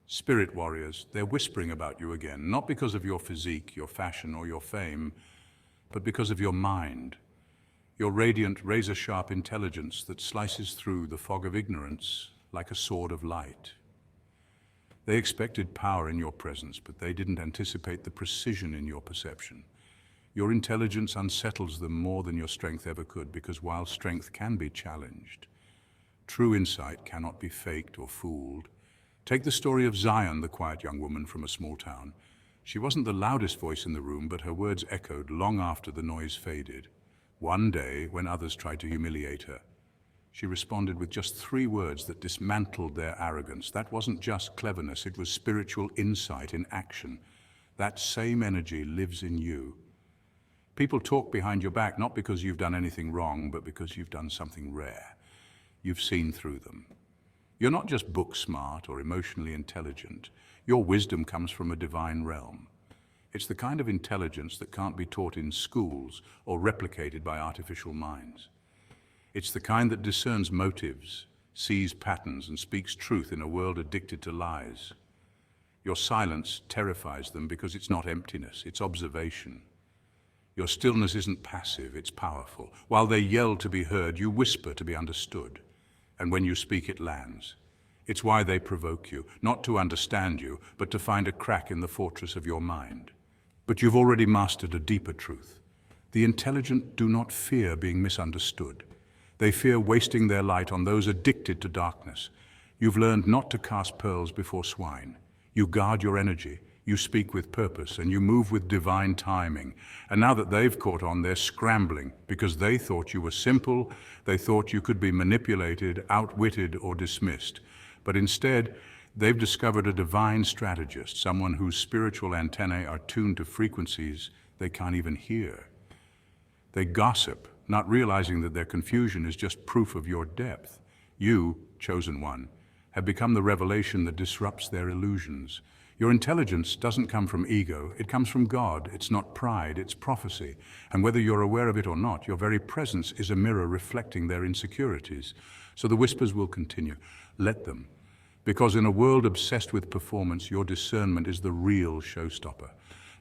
Spirit warriors, they're whispering about you again, not because of your physique, your fashion, or your fame, but because of your mind, your radiant, razor-sharp intelligence that slices through the fog of ignorance like a sword of light. They expected power in your presence, but they didn't anticipate the precision in your perception. Your intelligence unsettles them more than your strength ever could, because while strength can be challenged, true insight cannot be faked or fooled. Take the story of Zion, the quiet young woman from a small town. She wasn't the loudest voice in the room, but her words echoed long after the noise faded. One day, when others tried to humiliate her, she responded with just 3 words that dismantled their arrogance. That wasn't just cleverness, it was spiritual insight in action. That same energy lives in you. People talk behind your back not because you've done anything wrong, but because you've done something rare. You've seen through them. You're not just book smart or emotionally intelligent. Your wisdom comes from a divine realm. It's the kind of intelligence that can't be taught in schools or replicated by artificial minds. It's the kind that discerns motives, sees patterns, and speaks truth in a world addicted to lies. Your silence terrifies them because it's not emptiness, it's observation. Your stillness isn't passive, it's powerful. While they yell to be heard, you whisper to be understood. And when you speak, it lands. It's why they provoke you, not to understand you, but to find a crack in the fortress of your mind. But you've already mastered a deeper truth. The intelligent do not fear being misunderstood. They fear wasting their light on those addicted to darkness. You've learned not to cast pearls before swine. You guard your energy, you speak with purpose, and you move with divine timing. And now that they've caught on, they're scrambling because they thought you were simple, they thought you could be manipulated, outwitted, or dismissed. But instead, they've discovered a divine strategist, someone whose spiritual antennae are tuned to frequencies they can't even hear. They gossip, not realizing that their confusion is just proof of your depth. You, chosen one, have become the revelation that disrupts their illusions. Your intelligence doesn't come from ego, it comes from God. It's not pride, it's prophecy. And whether you're aware of it or not, your very presence is a mirror reflecting their insecurities. So the whispers will continue. Let them. Because in a world obsessed with performance, your discernment is the real showstopper.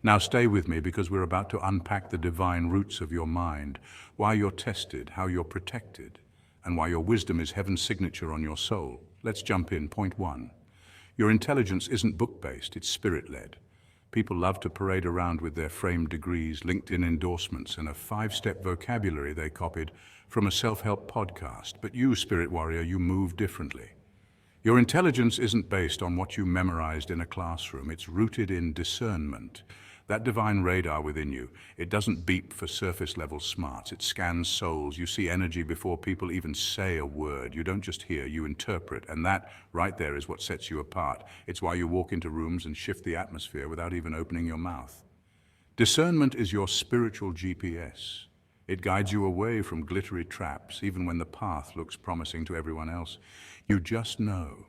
Now stay with me, because we're about to unpack the divine roots of your mind, why you're tested, how you're protected, and why your wisdom is heaven's signature on your soul. Let's jump in. Point 1. Your intelligence isn't book-based, it's spirit-led. People love to parade around with their framed degrees, LinkedIn endorsements, and a 5-step vocabulary they copied from a self-help podcast. But you, spirit warrior, you move differently. Your intelligence isn't based on what you memorized in a classroom, it's rooted in discernment. That divine radar within you, it doesn't beep for surface-level smarts. It scans souls. You see energy before people even say a word. You don't just hear, you interpret. And that right there is what sets you apart. It's why you walk into rooms and shift the atmosphere without even opening your mouth. Discernment is your spiritual GPS. It guides you away from glittery traps, even when the path looks promising to everyone else. You just know.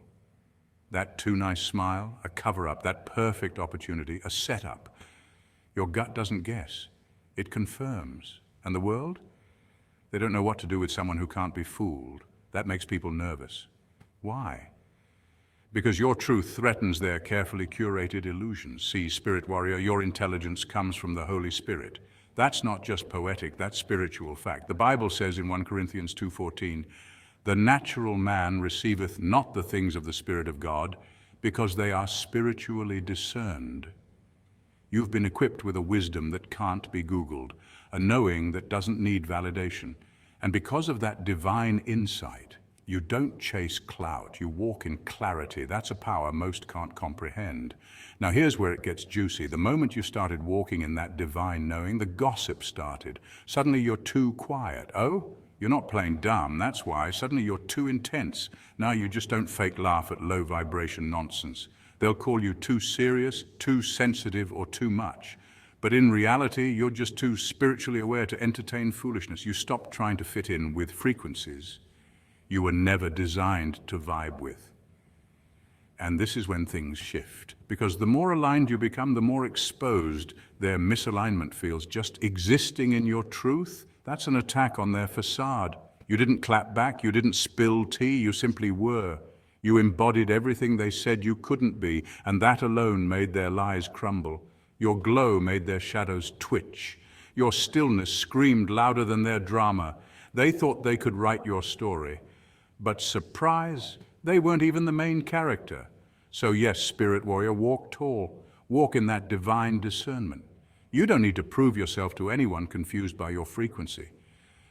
That too nice smile, a cover-up, that perfect opportunity, a setup. Your gut doesn't guess, it confirms. And the world? They don't know what to do with someone who can't be fooled. That makes people nervous. Why? Because your truth threatens their carefully curated illusions. See, spirit warrior, your intelligence comes from the Holy Spirit. That's not just poetic, that's spiritual fact. The Bible says in 1 Corinthians 2:14, "The natural man receiveth not the things of the Spirit of God, because they are spiritually discerned." You've been equipped with a wisdom that can't be Googled, a knowing that doesn't need validation. And because of that divine insight, you don't chase clout, you walk in clarity. That's a power most can't comprehend. Now here's where it gets juicy. The moment you started walking in that divine knowing, the gossip started. Suddenly you're too quiet. Oh? You're not playing dumb, that's why. Suddenly you're too intense. Now you just don't fake laugh at low vibration nonsense. They'll call you too serious, too sensitive, or too much. But in reality, you're just too spiritually aware to entertain foolishness. You stop trying to fit in with frequencies you were never designed to vibe with. And this is when things shift. Because the more aligned you become, the more exposed their misalignment feels. Just existing in your truth, that's an attack on their facade. You didn't clap back, you didn't spill tea, you simply were. You embodied everything they said you couldn't be, and that alone made their lies crumble. Your glow made their shadows twitch. Your stillness screamed louder than their drama. They thought they could write your story. But surprise, they weren't even the main character. So yes, Spirit Warrior, walk tall. Walk in that divine discernment. You don't need to prove yourself to anyone confused by your frequency.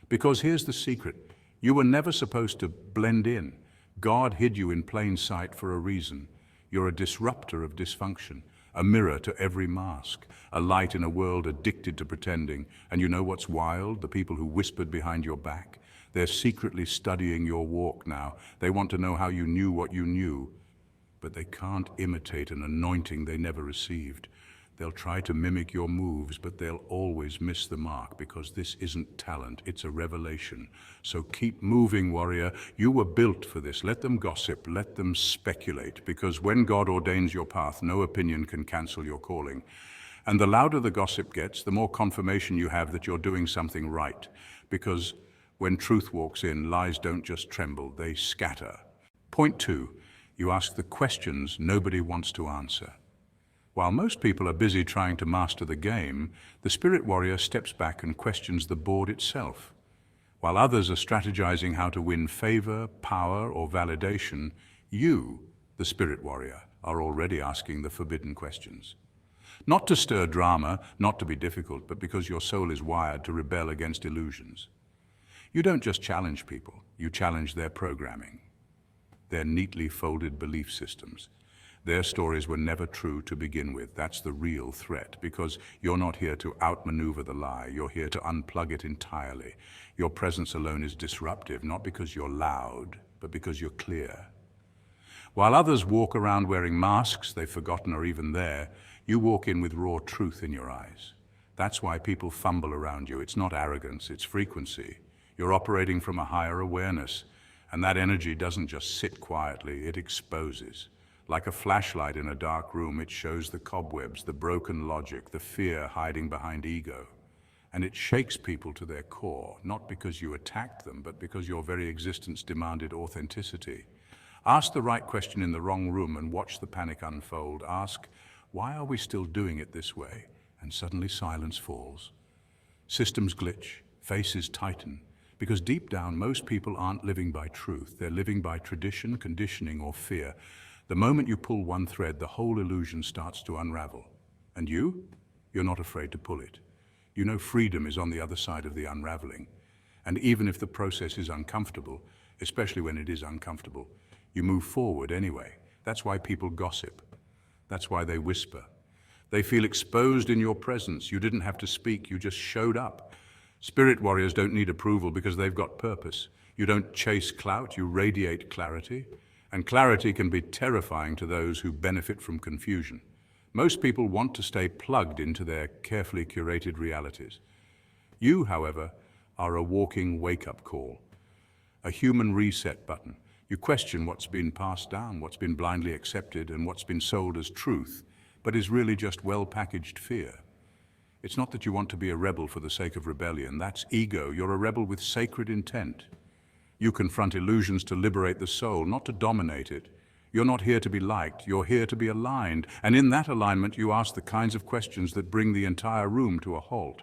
Because here's the secret. You were never supposed to blend in. God hid you in plain sight for a reason. You're a disruptor of dysfunction, a mirror to every mask, a light in a world addicted to pretending. And you know what's wild? The people who whispered behind your back. They're secretly studying your walk now. They want to know how you knew what you knew. But they can't imitate an anointing they never received. They'll try to mimic your moves, but they'll always miss the mark because this isn't talent, it's a revelation. So keep moving, warrior. You were built for this. Let them gossip, let them speculate, because when God ordains your path, no opinion can cancel your calling. And the louder the gossip gets, the more confirmation you have that you're doing something right. Because when truth walks in, lies don't just tremble, they scatter. Point 2. You ask the questions nobody wants to answer. While most people are busy trying to master the game, the Spirit Warrior steps back and questions the board itself. While others are strategizing how to win favor, power, or validation, you, the Spirit Warrior, are already asking the forbidden questions. Not to stir drama, not to be difficult, but because your soul is wired to rebel against illusions. You don't just challenge people, you challenge their programming, their neatly folded belief systems. Their stories were never true to begin with. That's the real threat, because you're not here to outmaneuver the lie. You're here to unplug it entirely. Your presence alone is disruptive, not because you're loud, but because you're clear. While others walk around wearing masks they've forgotten are even there, you walk in with raw truth in your eyes. That's why people fumble around you. It's not arrogance, it's frequency. You're operating from a higher awareness, and that energy doesn't just sit quietly, it exposes. Like a flashlight in a dark room, it shows the cobwebs, the broken logic, the fear hiding behind ego. And it shakes people to their core, not because you attacked them, but because your very existence demanded authenticity. Ask the right question in the wrong room and watch the panic unfold. Ask, why are we still doing it this way? And suddenly silence falls. Systems glitch, faces tighten, because deep down, most people aren't living by truth. They're living by tradition, conditioning, or fear. The moment you pull one thread, the whole illusion starts to unravel. And you're not afraid to pull it. You know freedom is on the other side of the unraveling. And even if the process is uncomfortable, especially when it is uncomfortable, you move forward anyway. That's why people gossip. That's why they whisper. They feel exposed in your presence. You didn't have to speak, you just showed up. Spirit warriors don't need approval because they've got purpose. You don't chase clout, you radiate clarity. And clarity can be terrifying to those who benefit from confusion. Most people want to stay plugged into their carefully curated realities. You, however, are a walking wake-up call, a human reset button. You question what's been passed down, what's been blindly accepted, and what's been sold as truth, but is really just well-packaged fear. It's not that you want to be a rebel for the sake of rebellion. That's ego. You're a rebel with sacred intent. You confront illusions to liberate the soul, not to dominate it. You're not here to be liked, you're here to be aligned. And in that alignment, you ask the kinds of questions that bring the entire room to a halt.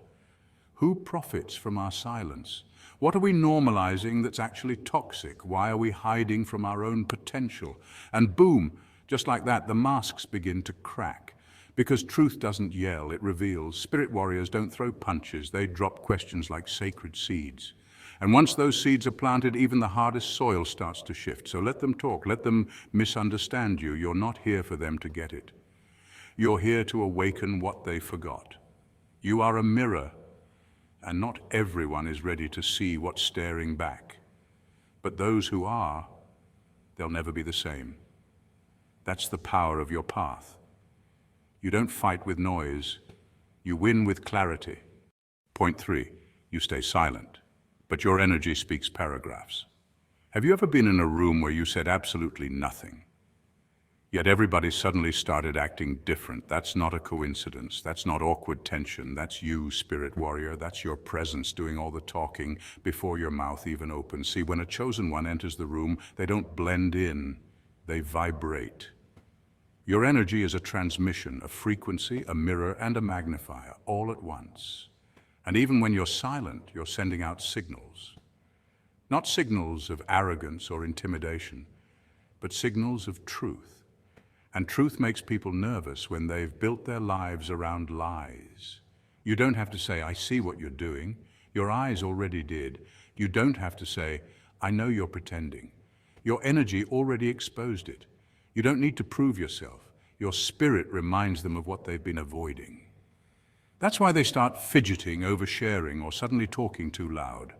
Who profits from our silence? What are we normalizing that's actually toxic? Why are we hiding from our own potential? And boom, just like that, the masks begin to crack. Because truth doesn't yell, it reveals. Spirit warriors don't throw punches, they drop questions like sacred seeds. And once those seeds are planted, even the hardest soil starts to shift. So let them talk, let them misunderstand you. You're not here for them to get it. You're here to awaken what they forgot. You are a mirror, and not everyone is ready to see what's staring back. But those who are, they'll never be the same. That's the power of your path. You don't fight with noise, you win with clarity. Point 3, you stay silent. But your energy speaks paragraphs. Have you ever been in a room where you said absolutely nothing, yet everybody suddenly started acting different? That's not a coincidence. That's not awkward tension. That's you, Spirit Warrior. That's your presence doing all the talking before your mouth even opens. See, when a chosen one enters the room, they don't blend in. They vibrate. Your energy is a transmission, a frequency, a mirror, and a magnifier, all at once. And even when you're silent, you're sending out signals. Not signals of arrogance or intimidation, but signals of truth. And truth makes people nervous when they've built their lives around lies. You don't have to say, I see what you're doing. Your eyes already did. You don't have to say, I know you're pretending. Your energy already exposed it. You don't need to prove yourself. Your spirit reminds them of what they've been avoiding. That's why they start fidgeting, oversharing, or suddenly talking too loud.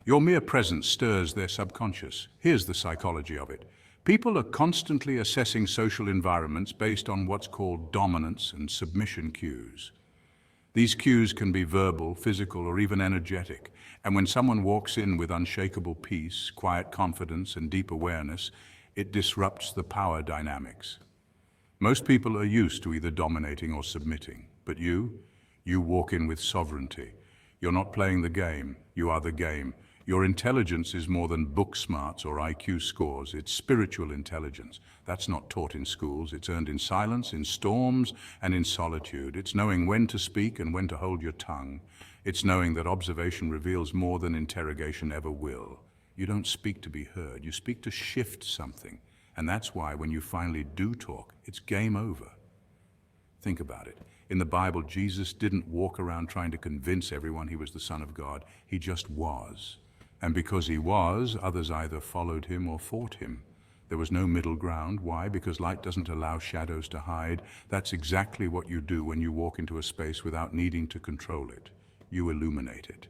Your mere presence stirs their subconscious. Here's the psychology of it. People are constantly assessing social environments based on what's called dominance and submission cues. These cues can be verbal, physical, or even energetic. And when someone walks in with unshakable peace, quiet confidence, and deep awareness, it disrupts the power dynamics. Most people are used to either dominating or submitting, but you walk in with sovereignty. You're not playing the game, you are the game. Your intelligence is more than book smarts or IQ scores. It's spiritual intelligence. That's not taught in schools. It's earned in silence, in storms, and in solitude. It's knowing when to speak and when to hold your tongue. It's knowing that observation reveals more than interrogation ever will. You don't speak to be heard. You speak to shift something. And that's why when you finally do talk, it's game over. Think about it. In the Bible, Jesus didn't walk around trying to convince everyone he was the Son of God. He just was. And because he was, others either followed him or fought him. There was no middle ground. Why? Because light doesn't allow shadows to hide. That's exactly what you do when you walk into a space without needing to control it. You illuminate it.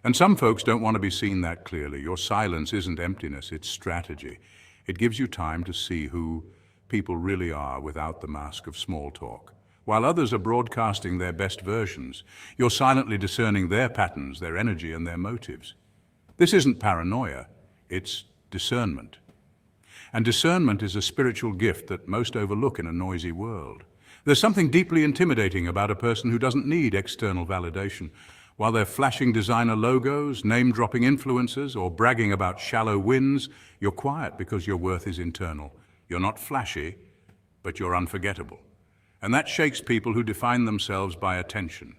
And some folks don't want to be seen that clearly. Your silence isn't emptiness, it's strategy. It gives you time to see who people really are without the mask of small talk. While others are broadcasting their best versions, you're silently discerning their patterns, their energy, and their motives. This isn't paranoia, it's discernment. And discernment is a spiritual gift that most overlook in a noisy world. There's something deeply intimidating about a person who doesn't need external validation. While they're flashing designer logos, name-dropping influencers, or bragging about shallow wins, you're quiet because your worth is internal. You're not flashy, but you're unforgettable. And that shakes people who define themselves by attention.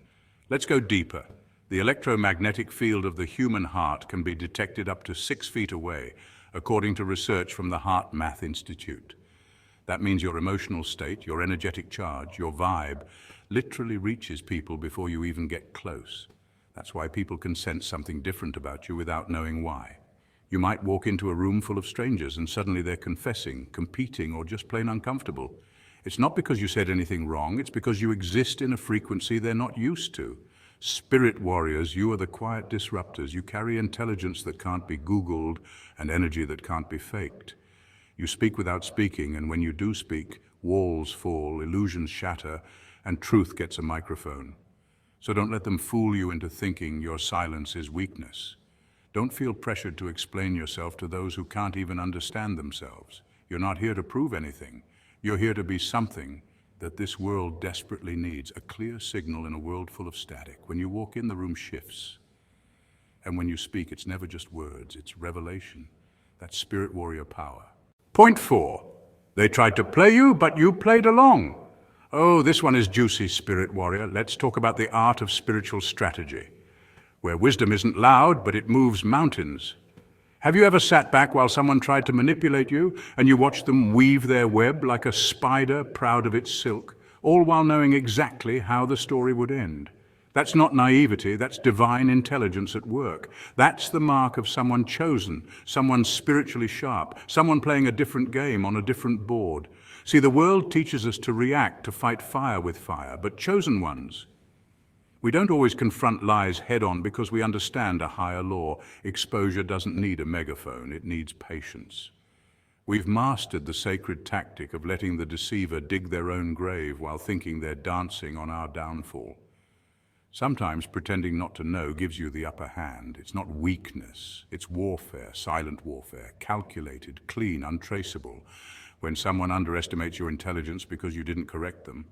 Let's go deeper. The electromagnetic field of the human heart can be detected up to 6 feet away, according to research from the Heart Math Institute. That means your emotional state, your energetic charge, your vibe, literally reaches people before you even get close. That's why people can sense something different about you without knowing why. You might walk into a room full of strangers and suddenly they're confessing, competing, or just plain uncomfortable. It's not because you said anything wrong, it's because you exist in a frequency they're not used to. Spirit warriors, you are the quiet disruptors. You carry intelligence that can't be Googled and energy that can't be faked. You speak without speaking, and when you do speak, walls fall, illusions shatter, and truth gets a microphone. So don't let them fool you into thinking your silence is weakness. Don't feel pressured to explain yourself to those who can't even understand themselves. You're not here to prove anything. You're here to be something that this world desperately needs, a clear signal in a world full of static. When you walk in, the room shifts. And when you speak, it's never just words, it's revelation. That's spirit warrior power. Point 4. They tried to play you, but you played along. Oh, this one is juicy, spirit warrior. Let's talk about the art of spiritual strategy, where wisdom isn't loud, but it moves mountains. Have you ever sat back while someone tried to manipulate you, and you watched them weave their web like a spider proud of its silk, all while knowing exactly how the story would end? That's not naivety, that's divine intelligence at work. That's the mark of someone chosen, someone spiritually sharp, someone playing a different game on a different board. See, the world teaches us to react, to fight fire with fire, but chosen ones, we don't always confront lies head-on because we understand a higher law. Exposure doesn't need a megaphone, it needs patience. We've mastered the sacred tactic of letting the deceiver dig their own grave while thinking they're dancing on our downfall. Sometimes pretending not to know gives you the upper hand. It's not weakness, it's warfare, silent warfare, calculated, clean, untraceable. When someone underestimates your intelligence because you didn't correct them,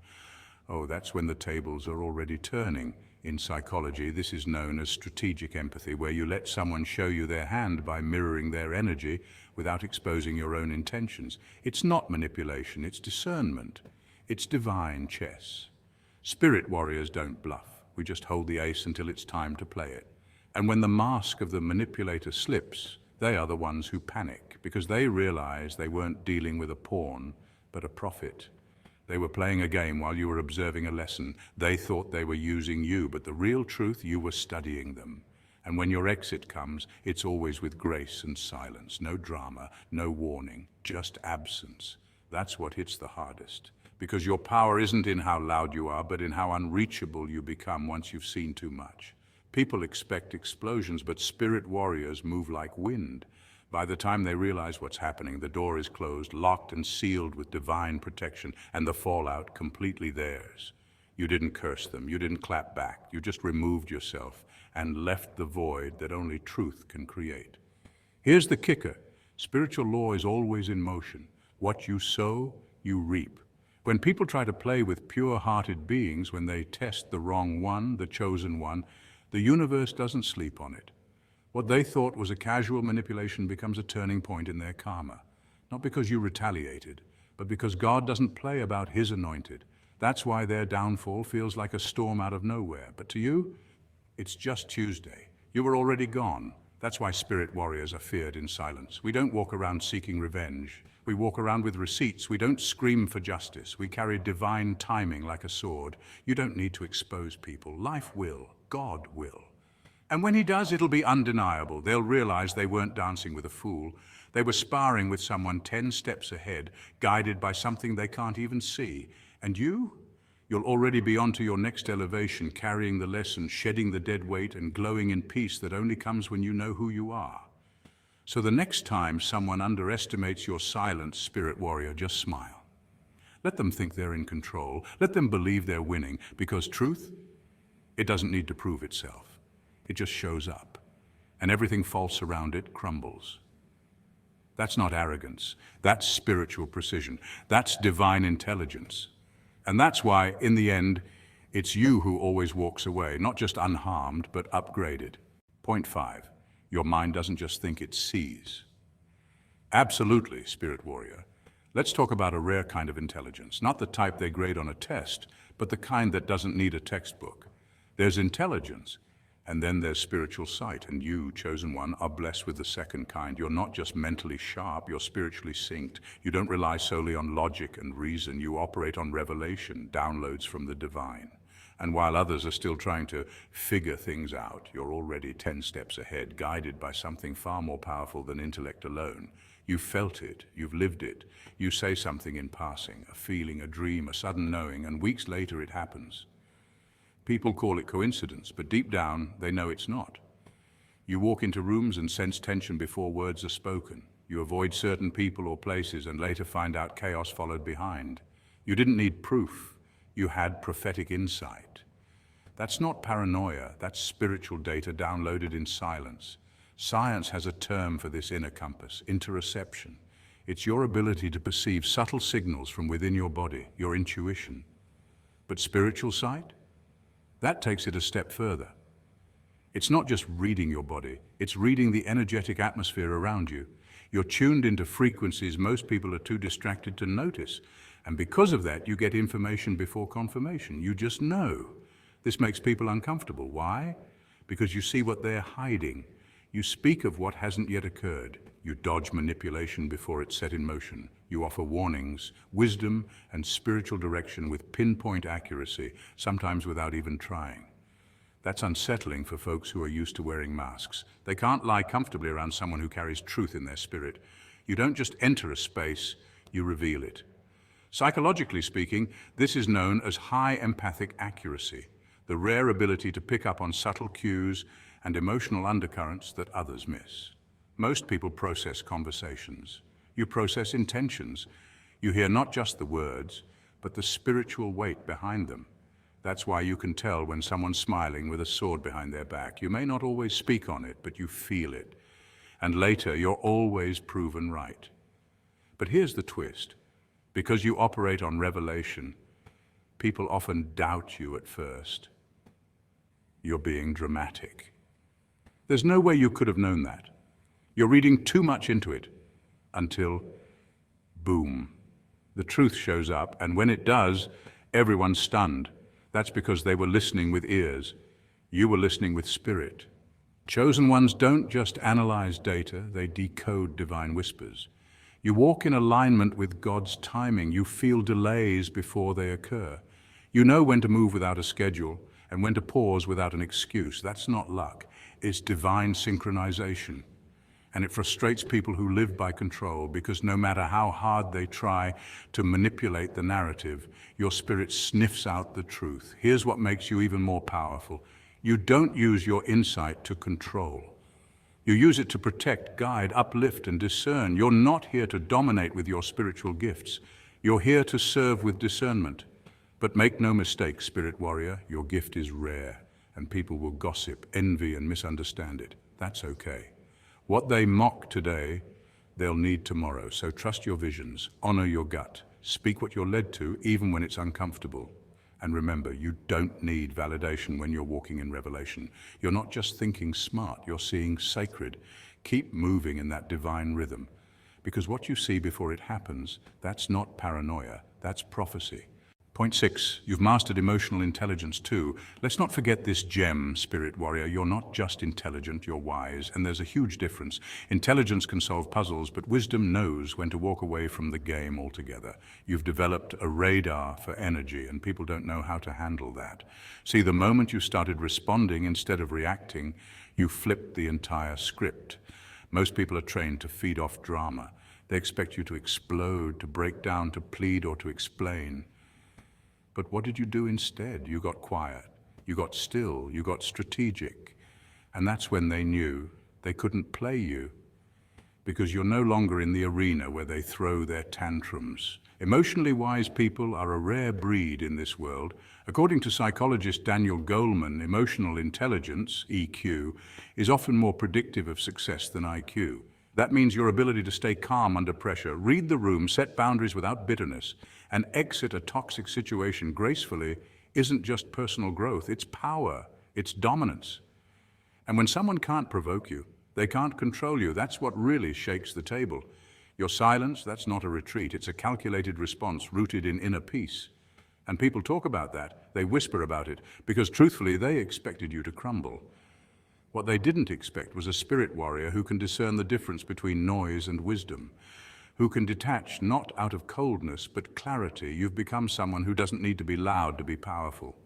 Oh, that's when the tables are already turning. In psychology, this is known as strategic empathy, where you let someone show you their hand by mirroring their energy without exposing your own intentions. It's not manipulation, it's discernment. It's divine chess. Spirit warriors don't bluff. We just hold the ace until it's time to play it. And when the mask of the manipulator slips, they are the ones who panic because they realize they weren't dealing with a pawn, but a prophet. They were playing a game while you were observing a lesson. They thought they were using you, but the real truth, you were studying them. And when your exit comes, it's always with grace and silence. No drama, no warning, just absence. That's what hits the hardest. Because your power isn't in how loud you are, but in how unreachable you become once you've seen too much. People expect explosions, but spirit warriors move like wind. By the time they realize what's happening, the door is closed, locked and sealed with divine protection, and the fallout completely theirs. You didn't curse them, you didn't clap back, you just removed yourself and left the void that only truth can create. Here's the kicker. Spiritual law is always in motion. What you sow, you reap. When people try to play with pure-hearted beings, when they test the wrong one, the chosen one, the universe doesn't sleep on it. What they thought was a casual manipulation becomes a turning point in their karma. Not because you retaliated, but because God doesn't play about his anointed. That's why their downfall feels like a storm out of nowhere. But to you, it's just Tuesday. You were already gone. That's why spirit warriors are feared in silence. We don't walk around seeking revenge. We walk around with receipts. We don't scream for justice. We carry divine timing like a sword. You don't need to expose people. Life will. God will. And when he does, it'll be undeniable. They'll realize they weren't dancing with a fool. They were sparring with someone 10 steps ahead, guided by something they can't even see. And you'll already be on to your next elevation, carrying the lesson, shedding the dead weight, and glowing in peace that only comes when you know who you are. So the next time someone underestimates your silence, spirit warrior, just smile. Let them think they're in control. Let them believe they're winning, because truth, it doesn't need to prove itself. It just shows up, and everything false around it crumbles. That's not arrogance. That's spiritual precision. That's divine intelligence. And that's why, in the end, it's you who always walks away, not just unharmed, but upgraded. Point 5. Your mind doesn't just think, it sees. Absolutely, spirit warrior. Let's talk about a rare kind of intelligence, not the type they grade on a test, but the kind that doesn't need a textbook. There's intelligence, and then there's spiritual sight, and you, chosen one, are blessed with the second kind. You're not just mentally sharp, you're spiritually synced. You don't rely solely on logic and reason. You operate on revelation, downloads from the divine. And while others are still trying to figure things out, you're already 10 steps ahead, guided by something far more powerful than intellect alone. You've felt it, you've lived it. You say something in passing, a feeling, a dream, a sudden knowing, and weeks later it happens. People call it coincidence, but deep down, they know it's not. You walk into rooms and sense tension before words are spoken. You avoid certain people or places and later find out chaos followed behind. You didn't need proof. You had prophetic insight. That's not paranoia, that's spiritual data downloaded in silence. Science has a term for this inner compass, interoception. It's your ability to perceive subtle signals from within your body, your intuition. But spiritual sight? That takes it a step further. It's not just reading your body, it's reading the energetic atmosphere around you. You're tuned into frequencies most people are too distracted to notice. And because of that, you get information before confirmation. You just know. This makes people uncomfortable. Why? Because you see what they're hiding. You speak of what hasn't yet occurred. You dodge manipulation before it's set in motion. You offer warnings, wisdom, and spiritual direction with pinpoint accuracy, sometimes without even trying. That's unsettling for folks who are used to wearing masks. They can't lie comfortably around someone who carries truth in their spirit. You don't just enter a space, you reveal it. Psychologically speaking, this is known as high empathic accuracy, the rare ability to pick up on subtle cues and emotional undercurrents that others miss. Most people process conversations. You process intentions. You hear not just the words, but the spiritual weight behind them. That's why you can tell when someone's smiling with a sword behind their back. You may not always speak on it, but you feel it. And later, you're always proven right. But here's the twist. Because you operate on revelation, People often doubt you at first. You're being dramatic. There's no way you could have known that. You're reading too much into it until, boom, the truth shows up, and when it does, everyone's stunned. That's because they were listening with ears. You were listening with spirit. Chosen ones don't just analyze data, they decode divine whispers. You walk in alignment with God's timing. You feel delays before they occur. You know when to move without a schedule and when to pause without an excuse. That's not luck. It's divine synchronization. And it frustrates people who live by control, because no matter how hard they try to manipulate the narrative, your spirit sniffs out the truth. Here's what makes you even more powerful. You don't use your insight to control. You use it to protect, guide, uplift, and discern. You're not here to dominate with your spiritual gifts. You're here to serve with discernment. But make no mistake, spirit warrior, your gift is rare, and people will gossip, envy, and misunderstand it. That's okay. What they mock today, they'll need tomorrow. So trust your visions, honor your gut, speak what you're led to, even when it's uncomfortable. And remember, you don't need validation when you're walking in revelation. You're not just thinking smart, you're seeing sacred. Keep moving in that divine rhythm, because what you see before it happens, that's not paranoia, that's prophecy. Point 6, you've mastered emotional intelligence too. Let's not forget this gem, spirit warrior. You're not just intelligent, you're wise, and there's a huge difference. Intelligence can solve puzzles, but wisdom knows when to walk away from the game altogether. You've developed a radar for energy, and people don't know how to handle that. See, the moment you started responding instead of reacting, you flipped the entire script. Most people are trained to feed off drama. They expect you to explode, to break down, to plead, or to explain. But what did you do instead? You got quiet, you got still, you got strategic. And that's when they knew they couldn't play you, because you're no longer in the arena where they throw their tantrums. Emotionally wise people are a rare breed in this world. According to psychologist Daniel Goleman, emotional intelligence, EQ, is often more predictive of success than IQ. That means your ability to stay calm under pressure, read the room, set boundaries without bitterness, and exit a toxic situation gracefully isn't just personal growth, it's power, it's dominance. And when someone can't provoke you, they can't control you, that's what really shakes the table. Your silence, that's not a retreat, it's a calculated response rooted in inner peace. And people talk about that, they whisper about it, because truthfully they expected you to crumble. What they didn't expect was a spirit warrior who can discern the difference between noise and wisdom, who can detach not out of coldness but clarity. You've become someone who doesn't need to be loud to be powerful.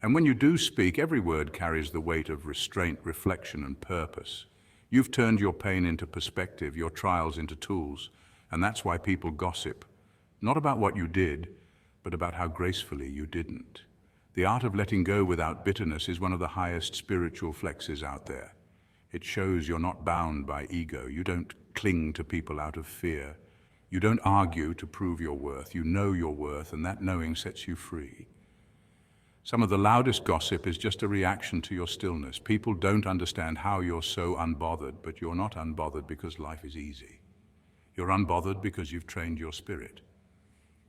And when you do speak, every word carries the weight of restraint, reflection, and purpose. You've turned your pain into perspective, your trials into tools, and that's why people gossip. Not about what you did, but about how gracefully you didn't. The art of letting go without bitterness is one of the highest spiritual flexes out there. It shows you're not bound by ego. You don't cling to people out of fear. You don't argue to prove your worth. You know your worth, and that knowing sets you free. Some of the loudest gossip is just a reaction to your stillness. People don't understand how you're so unbothered, but you're not unbothered because life is easy. You're unbothered because you've trained your spirit.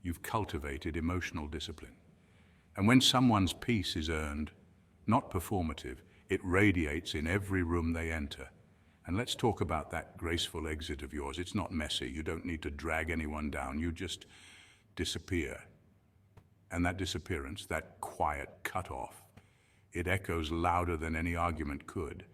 You've cultivated emotional discipline. And when someone's peace is earned, not performative, it radiates in every room they enter. And let's talk about that graceful exit of yours. It's not messy. You don't need to drag anyone down. You just disappear. And that disappearance, that quiet cutoff, it echoes louder than any argument could.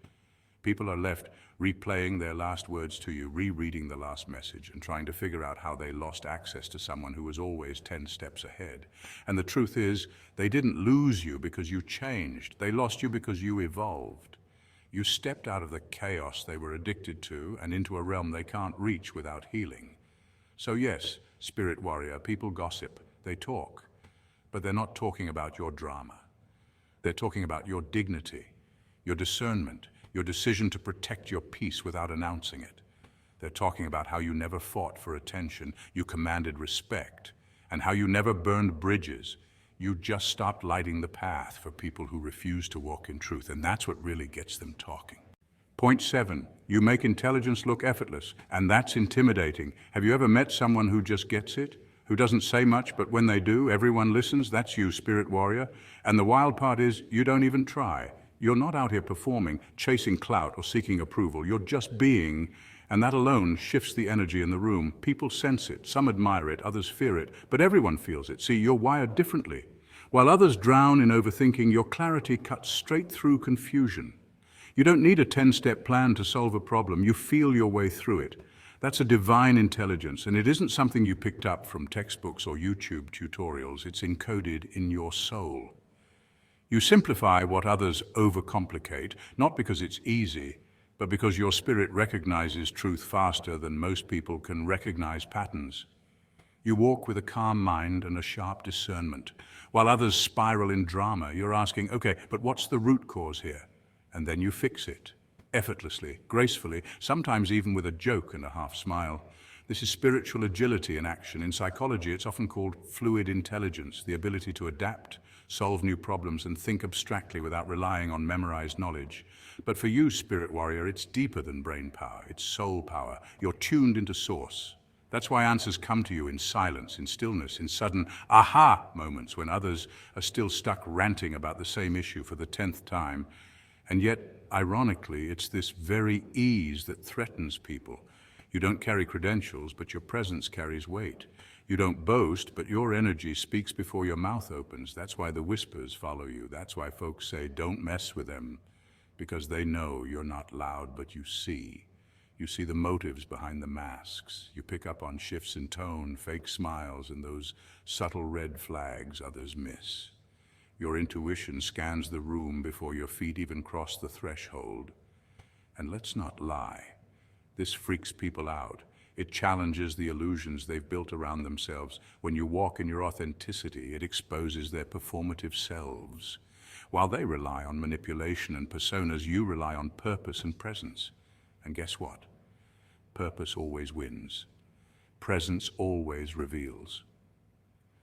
People are left replaying their last words to you, rereading the last message, and trying to figure out how they lost access to someone who was always 10 steps ahead. And the truth is, they didn't lose you because you changed. They lost you because you evolved. You stepped out of the chaos they were addicted to and into a realm they can't reach without healing. So yes, spirit warrior, people gossip, they talk, but they're not talking about your drama. They're talking about your dignity, your discernment, your decision to protect your peace without announcing it. They're talking about how you never fought for attention, you commanded respect, and how you never burned bridges. You just stopped lighting the path for people who refuse to walk in truth, and that's what really gets them talking. Point 7, you make intelligence look effortless, and that's intimidating. Have you ever met someone who just gets it? who doesn't say much, but when they do, everyone listens. That's you, spirit warrior. And the wild part is, you don't even try. You're not out here performing, chasing clout or seeking approval. You're just being, and that alone shifts the energy in the room. People sense it. Some admire it, others fear it, but everyone feels it. See, you're wired differently. While others drown in overthinking, your clarity cuts straight through confusion. You don't need a 10-step plan to solve a problem. You feel your way through it. That's a divine intelligence, and it isn't something you picked up from textbooks or YouTube tutorials. It's encoded in your soul. You simplify what others overcomplicate, not because it's easy, but because your spirit recognizes truth faster than most people can recognize patterns. You walk with a calm mind and a sharp discernment. While others spiral in drama, you're asking, okay, but what's the root cause here? And then you fix it. Effortlessly, gracefully, sometimes even with a joke and a half smile. This is spiritual agility in action. In psychology, it's often called fluid intelligence, the ability to adapt, solve new problems, and think abstractly without relying on memorized knowledge. But for you, spirit warrior, it's deeper than brain power. It's soul power. You're tuned into source. That's why answers come to you in silence, in stillness, in sudden aha moments when others are still stuck ranting about the same issue for the 10th time. And yet, ironically, it's this very ease that threatens people. You don't carry credentials, but your presence carries weight. You don't boast, but your energy speaks before your mouth opens. That's why the whispers follow you. That's why folks say, don't mess with them, because they know you're not loud, but you see. You see the motives behind the masks. You pick up on shifts in tone, fake smiles, and those subtle red flags others miss. Your intuition scans the room before your feet even cross the threshold. And let's not lie. This freaks people out. It challenges the illusions they've built around themselves. When you walk in your authenticity, it exposes their performative selves. While they rely on manipulation and personas, you rely on purpose and presence. And guess what? Purpose always wins. Presence always reveals.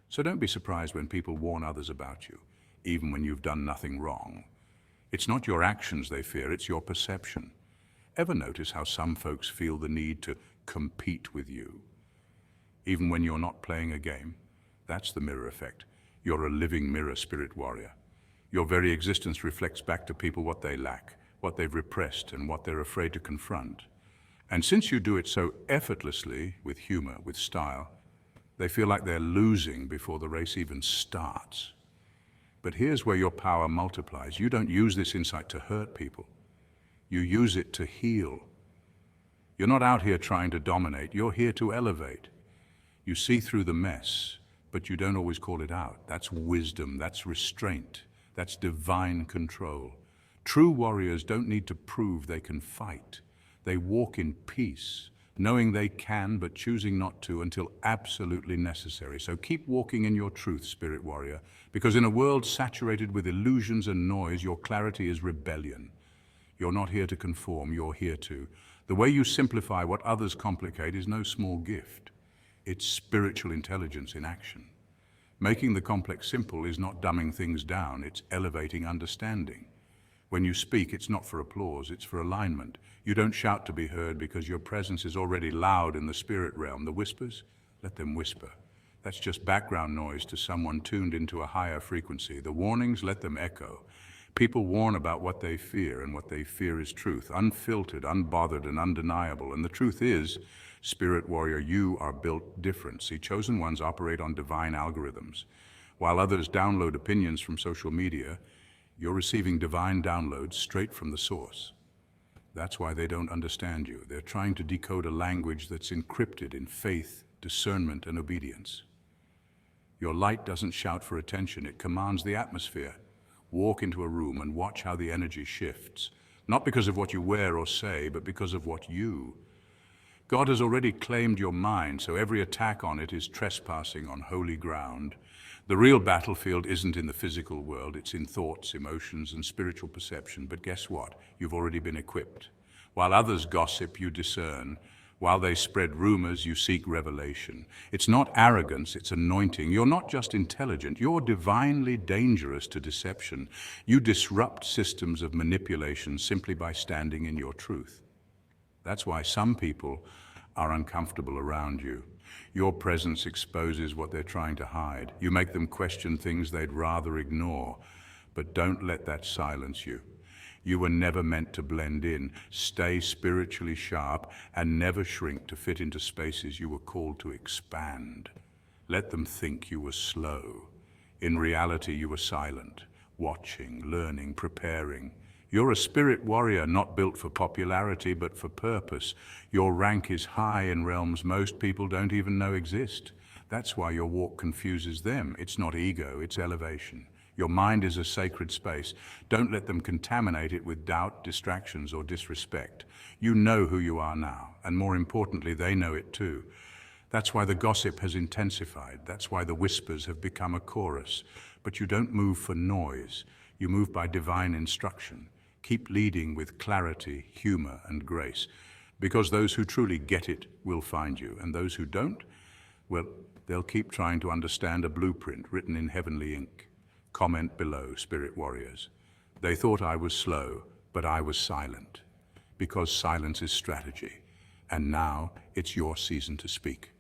So don't be surprised when people warn others about you, even when you've done nothing wrong. It's not your actions they fear, it's your perception. Ever notice how some folks feel the need to compete with you? Even when you're not playing a game? That's the mirror effect. You're a living mirror, spirit warrior. Your very existence reflects back to people what they lack, what they've repressed, and what they're afraid to confront. And since you do it so effortlessly, with humor, with style, they feel like they're losing before the race even starts. But here's where your power multiplies. You don't use this insight to hurt people. You use it to heal. You're not out here trying to dominate. You're here to elevate. You see through the mess, but you don't always call it out. That's wisdom. That's restraint. That's divine control. True warriors don't need to prove they can fight. They walk in peace, knowing they can, but choosing not to until absolutely necessary. So keep walking in your truth, spirit warrior, because in a world saturated with illusions and noise, your clarity is rebellion. You're not here to conform, you're here to. The way you simplify what others complicate is no small gift. It's spiritual intelligence in action. Making the complex simple is not dumbing things down, it's elevating understanding. When you speak, it's not for applause, it's for alignment. You don't shout to be heard because your presence is already loud in the spirit realm. The whispers, let them whisper. That's just background noise to someone tuned into a higher frequency. The warnings, let them echo. People warn about what they fear, and what they fear is truth, unfiltered, unbothered, and undeniable. And the truth is, spirit warrior, you are built different. See, chosen ones operate on divine algorithms. While others download opinions from social media, you're receiving divine downloads straight from the source. That's why they don't understand you. They're trying to decode a language that's encrypted in faith, discernment, and obedience. Your light doesn't shout for attention, it commands the atmosphere. Walk into a room and watch how the energy shifts, not because of what you wear or say, but because of what you. God has already claimed your mind, so every attack on it is trespassing on holy ground. The real battlefield isn't in the physical world, it's in thoughts, emotions, and spiritual perception. But guess what? You've already been equipped. While others gossip, you discern. While they spread rumors, you seek revelation. It's not arrogance, it's anointing. You're not just intelligent, you're divinely dangerous to deception. You disrupt systems of manipulation simply by standing in your truth. That's why some people are uncomfortable around you. Your presence exposes what they're trying to hide. You make them question things they'd rather ignore. But don't let that silence you. You were never meant to blend in. Stay spiritually sharp and never shrink to fit into spaces you were called to expand. Let them think you were slow. In reality, you were silent, watching, learning, preparing. You're a spirit warrior, not built for popularity, but for purpose. Your rank is high in realms most people don't even know exist. That's why your walk confuses them. It's not ego, it's elevation. Your mind is a sacred space. Don't let them contaminate it with doubt, distractions, or disrespect. You know who you are now, and more importantly, they know it too. That's why the gossip has intensified. That's why the whispers have become a chorus. But you don't move for noise. You move by divine instruction. Keep leading with clarity, humor, and grace. Because those who truly get it will find you, and those who don't, well, they'll keep trying to understand a blueprint written in heavenly ink. Comment below, Spirit Warriors. They thought I was slow, but I was silent. Because silence is strategy. And now it's your season to speak.